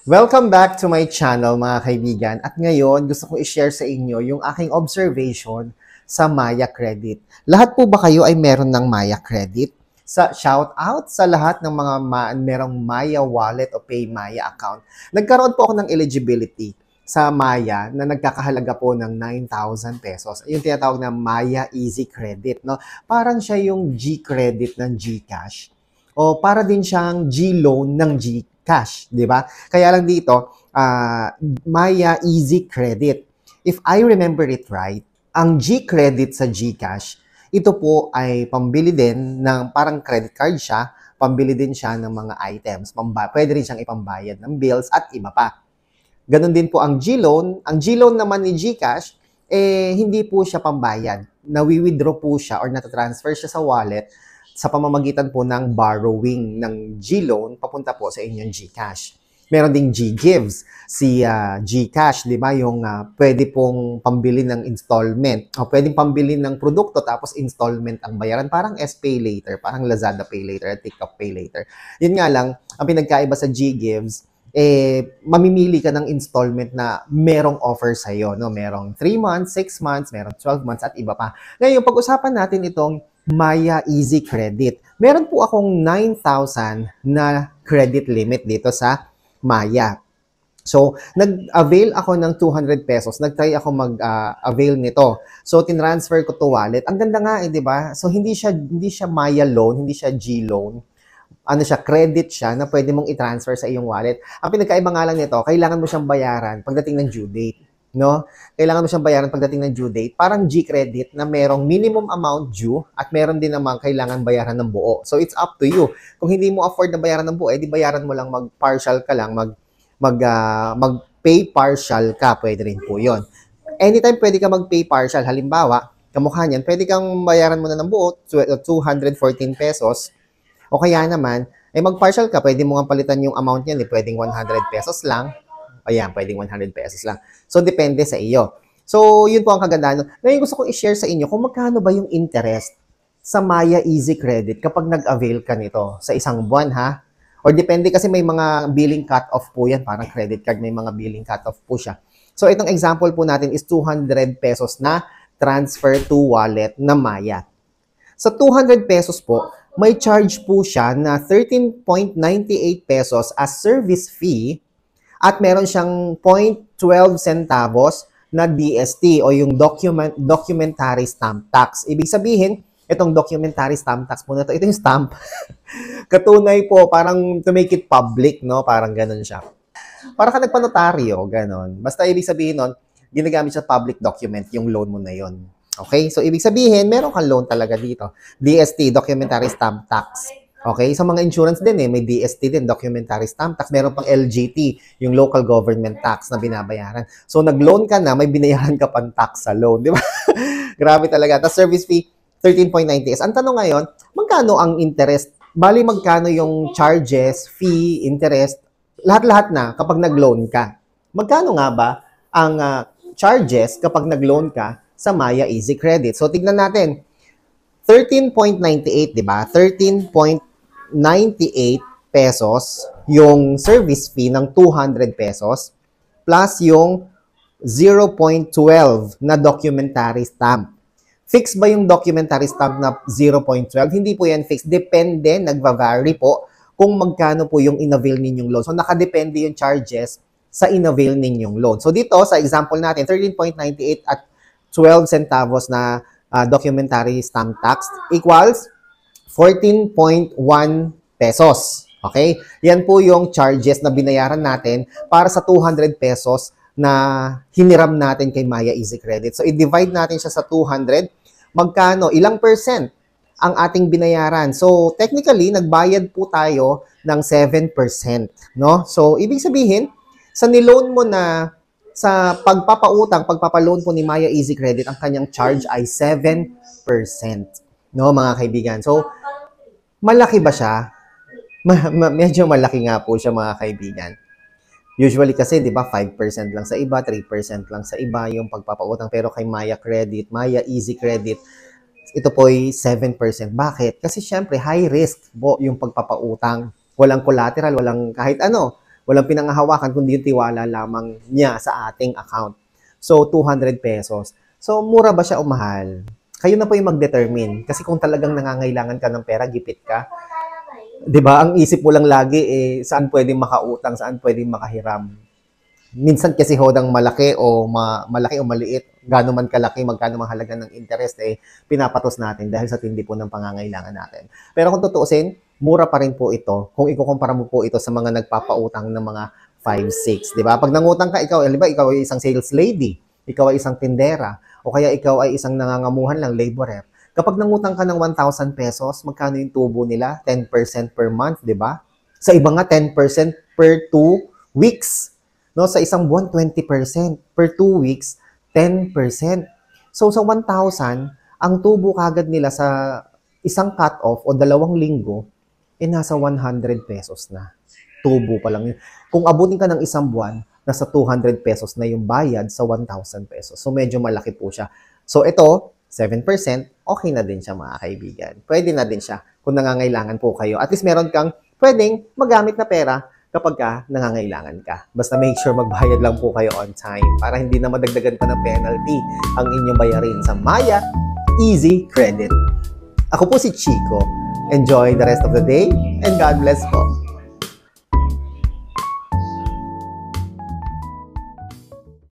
Welcome back to my channel mga kaibigan. At ngayon, gusto kong i-share sa inyo yung aking observation sa Maya Credit. Lahat po ba kayo ay meron ng Maya Credit? Shout out sa lahat ng mga merong Maya wallet o Pay Maya account. Nagkaroon po ako ng eligibility sa Maya na nagkakahalaga po ng 9,000 pesos. Yung tinatawag na Maya Easy Credit. No? Parang siya yung G-Credit ng GCash. O para din siyang G-Loan ng GCash, di ba? Kaya lang dito, Maya Easy Credit. If I remember it right, ang G-Credit sa GCash, ito po ay pambili din ng parang credit card siya, pambili din siya ng mga items. Pwede rin siyang ipambayad ng bills at iba pa. Ganon din po ang G-Loan. Ang G-Loan naman ni GCash, hindi po siya pambayad. Nawi-withdraw po siya or natatransfer siya sa wallet sa pamamagitan po ng borrowing ng G-Loan papunta po sa inyong GCash. Meron ding G-Gives, si GCash, di ba? Yung pwede pong pambili ng installment. O pwedeng pambili ng produkto tapos installment ang bayaran. Parang S-Pay Later, parang Lazada Pay Later, TikTok Pay Later. Yun nga lang, ang pinagkaiba sa G-Gives, mamimili ka ng installment na merong offer sa'yo. No? Merong 3 months, 6 months, merong 12 months at iba pa. Ngayon, pag-usapan natin itong Maya Easy Credit. Meron po akong 9,000 na credit limit dito sa Maya. So, nag-avail ako ng 200 pesos. Nag-try ako mag-avail nito. So, tinransfer ko to wallet. Ang ganda nga di ba? So, hindi siya Maya loan, hindi siya G-loan. Ano siya, credit siya na pwede mong i-transfer sa iyong wallet. Ang pinagkaiba nga lang nito, kailangan mo siyang bayaran pagdating ng due date. No? Kailangan mo siyang bayaran pagdating ng due date. Parang G-credit na merong minimum amount due at meron din namang kailangan bayaran ng buo. So, it's up to you. Kung hindi mo afford na bayaran ng buo, di bayaran mo lang, mag-partial ka lang, mag-pay partial ka, pwede rin po yun. Anytime pwede ka mag-pay partial, halimbawa, kamukha niyan, pwede kang bayaran mo na ng buo, 214 pesos, o kaya naman, mag-partial ka, pwede mo nga palitan yung amount niyan, pwedeng 100 pesos lang, ayan, pwedeng 100 pesos lang. So, depende sa iyo. So, yun po ang kagandahan. Ngayon gusto kong i-share sa inyo kung magkano ba yung interest sa Maya Easy Credit kapag nag-avail ka nito sa isang buwan, ha? Or depende kasi may mga billing cut-off po yan. Parang credit card, may mga billing cut-off po siya. So, itong example po natin is 200 pesos na transfer to wallet na Maya. Sa 200 pesos po, may charge po siya na 13.98 pesos as service fee at meron siyang 0.12 centavos na DST o yung documentary stamp tax. Ibig sabihin, itong documentary stamp tax po na ito yung stamp. Katunay po, parang to make it public, no? Parang ganun siya. Para ka nagpanotaryo, ganun. Basta ibig sabihin nun, ginagamit sa public document yung loan mo na yon. Okay? So, ibig sabihin, meron kang loan talaga dito. DST, documentary stamp tax. Okay? Sa mga insurance din may DST din, documentary stamp tax. Meron pang LGT, yung local government tax na binabayaran. So, nag-loan ka na, may binayaran ka pang tax sa loan. Di ba? Grabe talaga. Tapos service fee, 13.90. Ang tanong ngayon, magkano ang interest? Bali, magkano yung charges, fee, interest, lahat-lahat na kapag nag-loan ka. Magkano nga ba ang charges kapag nag-loan ka sa Maya Easy Credit? So, tignan natin. 13.98, di ba? 13.98 pesos yung service fee ng 200 pesos plus yung 0.12 na documentary stamp. Fix ba yung documentary stamp na 0.12? Hindi po yan fixed. Depende, nagva-vary po kung magkano po yung in-avail ninyong loan. So, nakadepende yung charges sa in-avail ninyong loan. So, dito, sa example natin, 13.98 at 12 centavos na documentary stamp tax equals 14.1 pesos. Okay? Yan po yung charges na binayaran natin para sa 200 pesos na hiniram natin kay Maya Easy Credit. So, i-divide natin siya sa 200. Magkano? Ilang percent ang ating binayaran? So, technically, nagbayad po tayo ng 7%. No? So, ibig sabihin, sa niloan mo na sa pagpapaloan po ni Maya Easy Credit, ang kanyang charge ay 7%. No, mga kaibigan. So, malaki ba siya? Medyo malaki nga po siya, mga kaibigan. Usually kasi, di ba, 5% lang sa iba, 3% lang sa iba yung pagpapautang. Pero kay Maya Credit, Maya Easy Credit, ito po ay 7%. Bakit? Kasi syempre, high risk po yung pagpapautang. Walang collateral, walang kahit ano. Walang pinanghahawakan kundi yung tiwala lamang niya sa ating account. So, 200 pesos. So, mura ba siya o mahal? Kayo na po yung mag-determine. Kasi kung talagang nangangailangan ka ng pera, gipit ka. 'Di ba? Ang isip mo lang lagi, saan pwedeng makautang, saan pwedeng makahiram. Minsan kasi hodang malaki o malaki o maliit, gaano man kalaki, magkano man halaga ng interest, pinapatos natin dahil sa tindi po ng pangangailangan natin. Pero kung tutuusin, mura pa rin po ito kung ikukumpara mo po ito sa mga nagpapautang ng mga 5, 6, di ba? Pag nangutang ka, ikaw, di ba, ikaw ay isang sales lady, ikaw ay isang tindera, o kaya ikaw ay isang nangangamuhan lang, laborer. Kapag nangutang ka ng 1,000 pesos, magkano yung tubo nila? 10% per month, di ba? Sa iba nga, 10% per 2 weeks. No, sa isang buwan, 20%. Per 2 weeks, 10%. So, sa 1,000, ang tubo kagad nila sa isang cut-off o 2 linggo, nasa 100 pesos na. Tubo pa lang yun. Kung abutin ka ng isang buwan, nasa 200 pesos na yung bayad sa 1,000 pesos. So, medyo malaki po siya. So, ito, 7%, okay na din siya mga kaibigan. Pwede na din siya kung nangangailangan po kayo. At least meron kang pwedeng magamit na pera kapag ka nangangailangan ka. Basta make sure magbayad lang po kayo on time para hindi na madagdagan pa ng penalty ang inyong bayarin sa Maya Easy Credit. Ako po si Chico. Enjoy the rest of the day and God bless po.